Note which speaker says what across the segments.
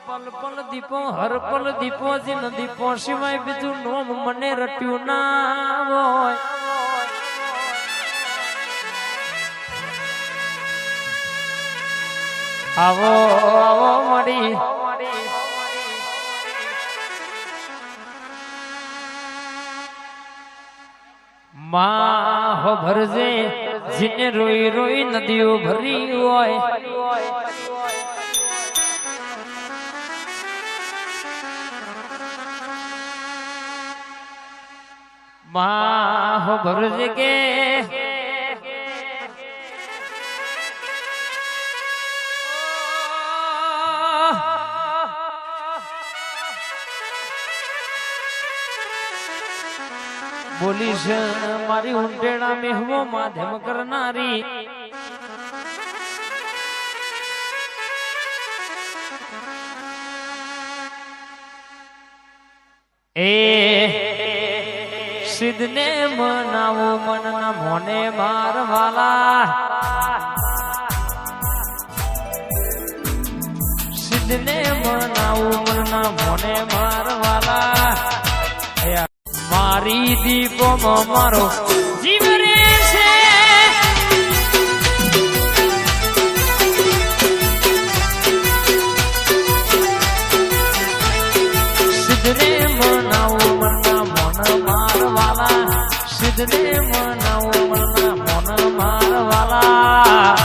Speaker 1: પલ પલ દીપો હર પલ દીપો જીન દીપો સિવાય બીજું નોમ મને રટ્યું ના હોય. આવો આવો મળી માં હો ભરજે જીને રોઈ રોઈ નદીઓ ભરી હોય. માં હો ભરજે કે બોલીશ મારી ઊંટેણા મેહવો માધ્યમ કરનારી એ સિદ્ધને મનાવો મનના મોને મારવાલા. સિદ્ધને મનાવો મનના મોને મારવાલા. મારી દીપો મારો જીવ રે છે. સિદ્ધને મનાવો મનના મોન મારવાલા. સિદ્ધને મનાવો મનના મોન મારવાલા.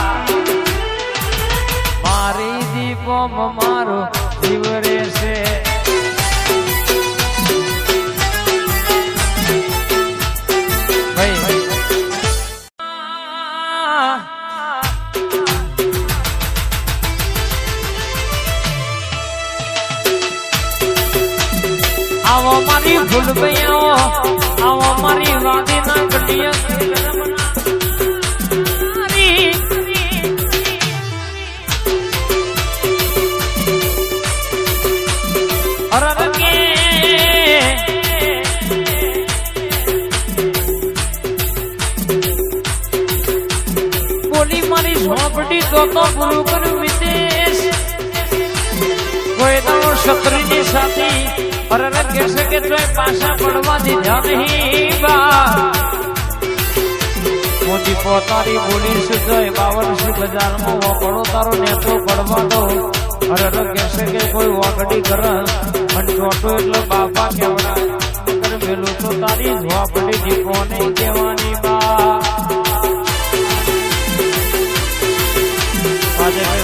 Speaker 1: મારી દીપો મારો જીવ રે છે. આવો મારી ભૂલ ભૈયાઓ આવો મારી વાદી ના બોલી મારી ઝોપડી તો પૂરું કર્યું વિદેશ. કોઈ દાડો ક્ષત્રિયની સાથી અરે કહેશે કે તું પાછા પડવા દીધા નહીં બા. મોદી પોતારી બોલીશ તો 52 બજારમાં વપડો તારો નેતો પડવા દો. અરે કહેશે કે કોઈ વાકડી કર અને છોટો એટલે બાપા કેવડા મેલું તો તારી ઝોપડી દીપો નહીં કહેવાની બા.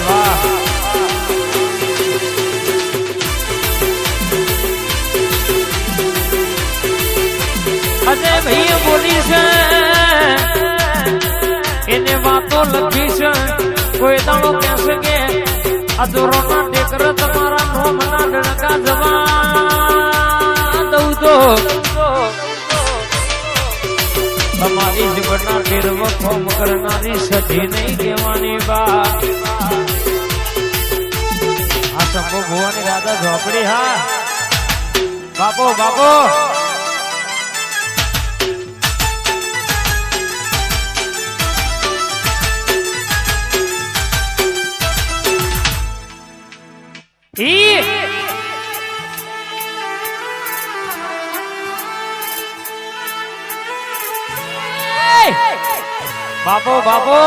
Speaker 1: વાહ અજય ભાઈ બોલી છે એને વાતો લખી છે. કોઈ દાડો કહેશે કે અધૂરો ના ટેકર તમારા નોમ ના ડણકા જવા દઉં તો તમારી જીવનના ટેરવ ફોમ કરનારી સધી નહીં કહેવાની બા. આ શંભુ ભુવાની રાધા ઝોપડી. હા બાપો બાપો બાપો બાપો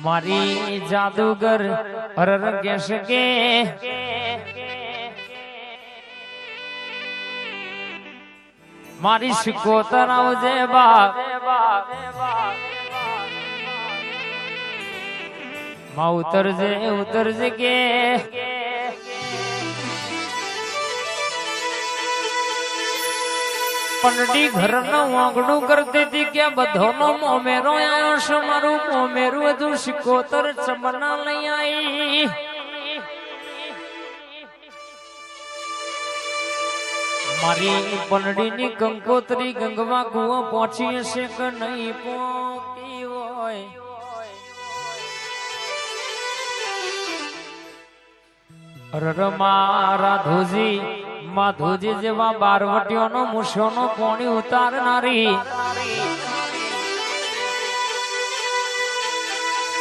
Speaker 1: મારી જાદુગર અરર કહેશે કે મારી શિકોતર આવજે બાપ માં ઉતરજે કે પંડી ઘર નું વાંગડું કરતી હતી કે બધોનો મોમેરો આવ્યો છે મારું મોમેરું હજુ શિકોતર ચમના લઈ આવી મારી પંડીની કંકોત્રી ગંગવા કુવા પહોંચી હશે કે નહીં પહોંચી હોય રાધોજી માધોજી જેવા બારવટીઓનો મુશોનો પોણી ઉતારનારી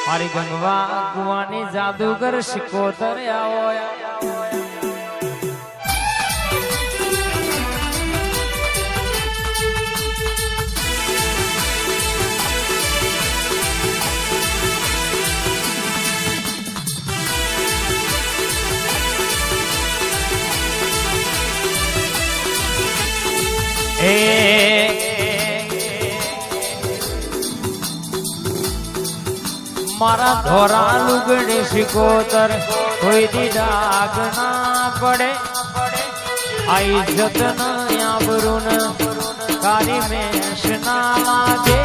Speaker 1: મારી ગંગવા કુવાની જાદુગર શિકોતર આવો મારા ધોરા લુગડે શિકોતર કોઈ દી ડાગ ના પડે આઈ જતન આબરૂન કારી મેશ ના લાગે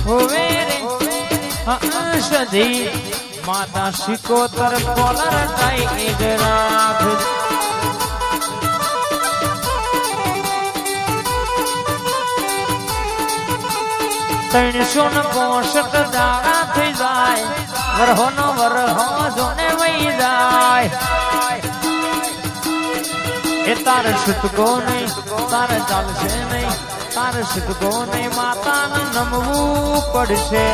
Speaker 1: હોવે રે સધી માતા શિકોતર કોલર ટાઈ રાખ 365 દાડા થઈ જાય વરહોનો વરહો જોને વહી જાય એ તાર સુતકો નહીં તાર ચાલશે નહીં તાર સુતકો નહીં માતાને નમવું પડશે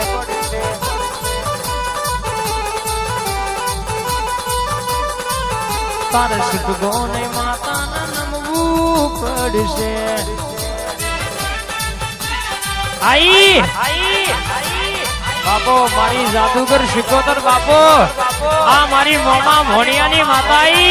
Speaker 1: તાર સુતકો નહીં માતાને નમવું પડશે आई बापो मारी जादूगर शिकोतर बापो आ मारी मोमा भोणियानी माता आई